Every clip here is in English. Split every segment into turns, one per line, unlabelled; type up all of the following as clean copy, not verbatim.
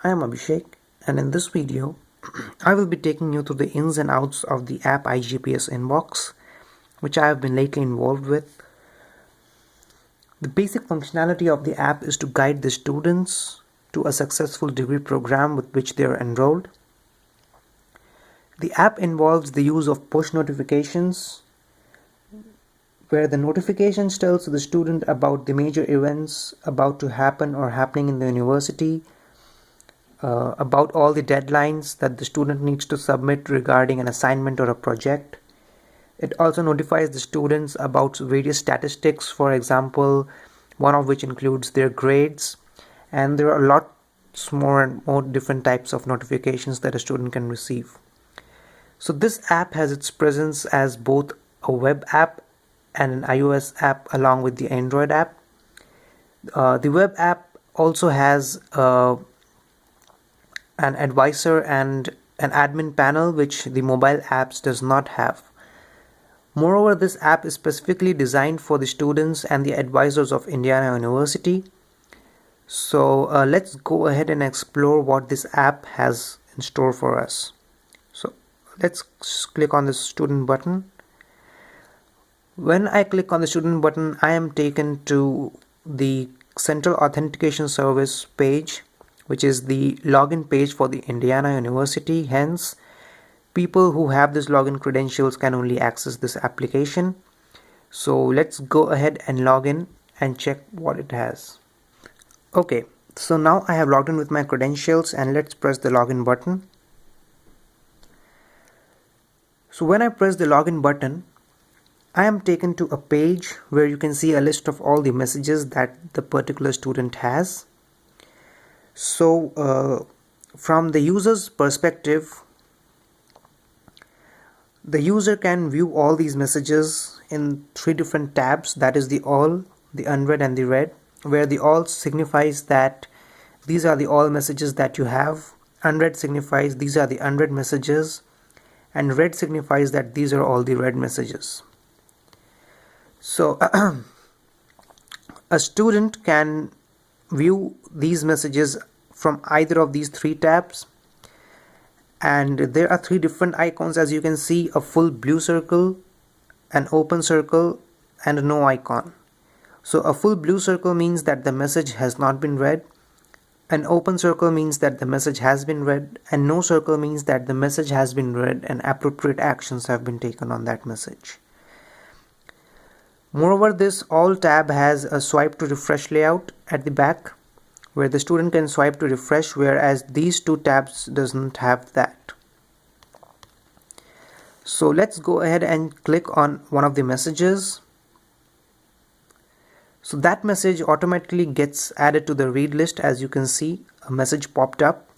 I am Abhishek, and in this video I will be taking you through the ins and outs of the app iGPSInbox, which I have been lately involved with. The basic functionality of the app is to guide the students to a successful degree program with which they are enrolled. The app involves the use of push notifications, where the notifications tells the student about the major events about to happen or happening in the university, about all the deadlines that the student needs to submit regarding an assignment or a project. It also notifies the students about various statistics, for example, one of which includes their grades, and there are lots more and more different types of notifications that a student can receive. So this app has its presence as both a web app and an iOS app along with the Android app. The web app also has an advisor and an admin panel, which the mobile apps does not have. Moreover, this app is specifically designed for the students and the advisors of Indiana University. So let's go ahead and explore what this app has in store for us. So let's click on the student button. When I click on the student button, I am taken to the Central Authentication Service page, which is the login page for the Indiana University. Hence, people who have this login credentials can only access this application. So let's go ahead and log in and check what it has. Okay, so now I have logged in with my credentials, and let's press the login button. So when I press the login button, I am taken to a page where you can see a list of all the messages that the particular student has. So from the user's perspective, the user can view all these messages in three different tabs, that is the all, the unread and the read, where the all signifies that these are the all messages that you have, unread signifies these are the unread messages, and read signifies that these are all the read messages. So a student can view these messages from either of these three tabs, and there are three different icons, as you can see: a full blue circle, an open circle, and a no icon. So a full blue circle means that the message has not been read, an open circle means that the message has been read, and no circle means that the message has been read and appropriate actions have been taken on that message. Moreover, this all tab has a swipe to refresh layout at the back, where the student can swipe to refresh, whereas these two tabs doesn't have that. So let's go ahead and click on one of the messages. So that message automatically gets added to the read list. As you can see, a message popped up.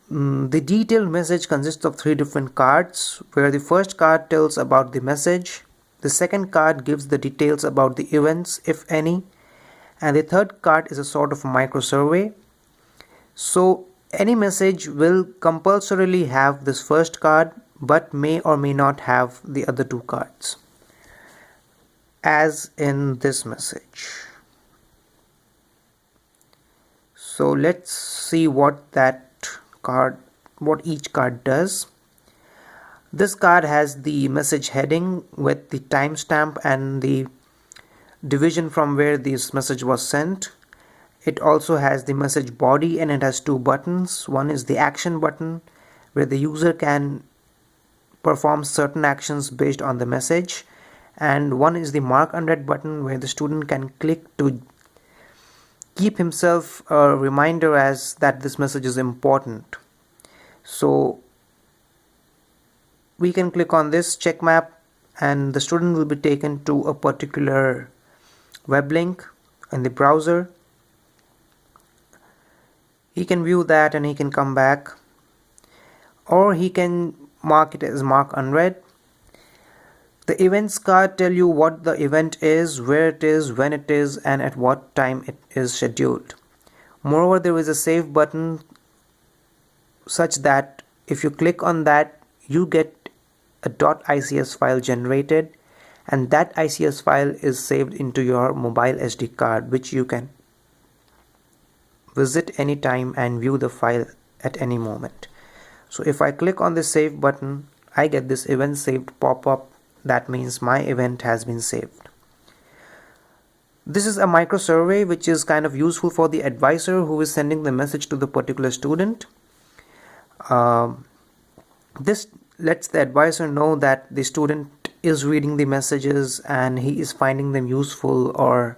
The detailed message consists of three different cards, where the first card tells about the message, the second card gives the details about the events, if any, and the third card is a sort of micro survey. So any message will compulsorily have this first card, but may or may not have the other two cards, as in this message. So let's see what each card does. This card has the message heading with the timestamp and the division from where this message was sent. It also has the message body, and it has two buttons. One is the action button, where the user can perform certain actions based on the message, and one is the mark unread button, where the student can click to keep himself a reminder as that this message is important. So we can click on this check map, and the student will be taken to a particular web link in the browser. He can view that and he can come back, or he can mark it as mark unread. The events card tell you what the event is, where it is, when it is, and at what time it is scheduled. Moreover, there is a save button such that if you click on that, you get a .ics file generated, and that ICS file is saved into your mobile SD card, which you can visit anytime and view the file at any moment. So if I click on the save button, I get this event saved pop-up. That means my event has been saved. This is a micro survey which is kind of useful for the advisor who is sending the message to the particular student. This lets the advisor know that the student is reading the messages and he is finding them useful, or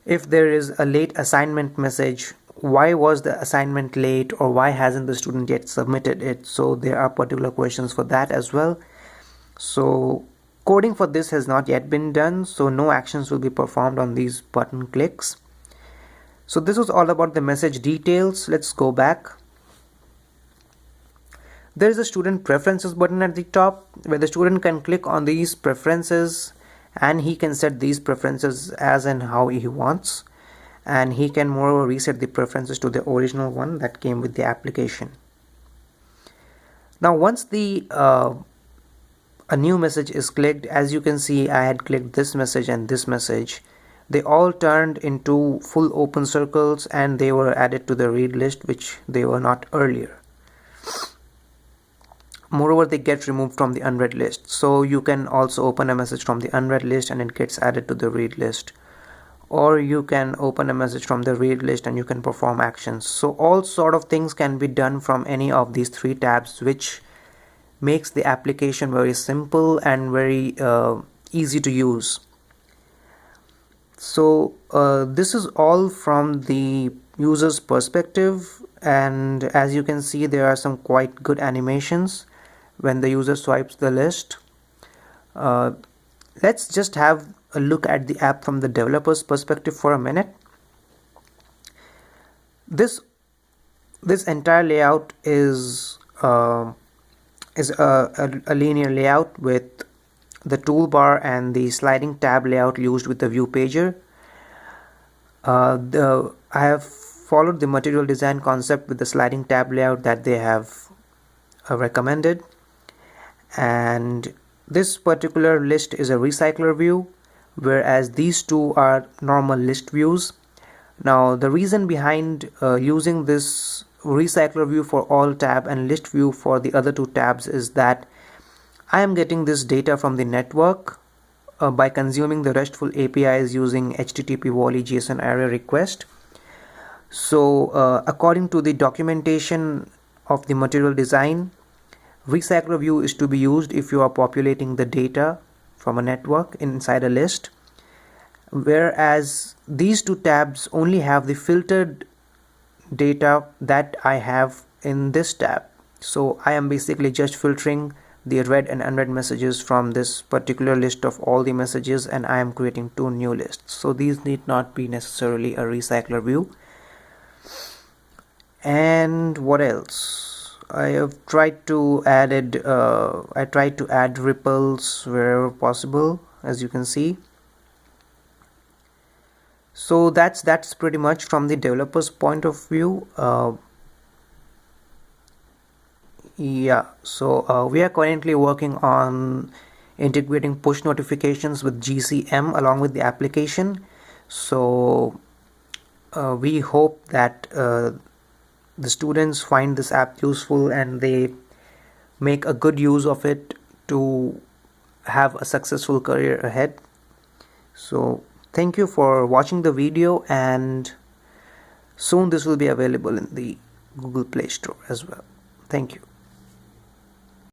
if there is a late assignment message, why was the assignment late, or why hasn't the student yet submitted it. So there are particular questions for that as well. So coding for this has not yet been done, so no actions will be performed on these button clicks. So this was all about the message details. Let's go back. There is a student preferences button at the top where the student can click on these preferences and he can set these preferences as and how he wants, and he can moreover reset the preferences to the original one that came with the application. Now once a new message is clicked, as you can see I had clicked this message and this message, they all turned into full open circles and they were added to the read list, which they were not earlier. Moreover, they get removed from the unread list. So you can also open a message from the unread list and it gets added to the read list. Or you can open a message from the read list and you can perform actions. So all sort of things can be done from any of these three tabs, which makes the application very simple and very easy to use. So this is all from the user's perspective, and as you can see there are some quite good animations when the user swipes the list. Let's just have a look at the app from the developer's perspective for a minute. This entire layout is a linear layout with the toolbar and the sliding tab layout used with the view pager. I have followed the material design concept with the sliding tab layout that they have recommended, and this particular list is a recycler view, whereas these two are normal list views. Now the reason behind using this recycler view for all tab and list view for the other two tabs is that I am getting this data from the network by consuming the RESTful APIs using HTTP volley JSON array request. So according to the documentation of the material design, recycler view is to be used if you are populating the data from a network inside a list, whereas these two tabs only have the filtered data that I have in this tab. So I am basically just filtering the read and unread messages from this particular list of all the messages, and I am creating two new lists. So these need not be necessarily a recycler view. And what else? I have tried to add ripples wherever possible, as you can see. So that's pretty much from the developer's point of view. Yeah, so we are currently working on integrating push notifications with GCM along with the application. So we hope that the students find this app useful and they make a good use of it to have a successful career ahead. So thank you for watching the video, and soon this will be available in the Google Play Store as well. Thank you.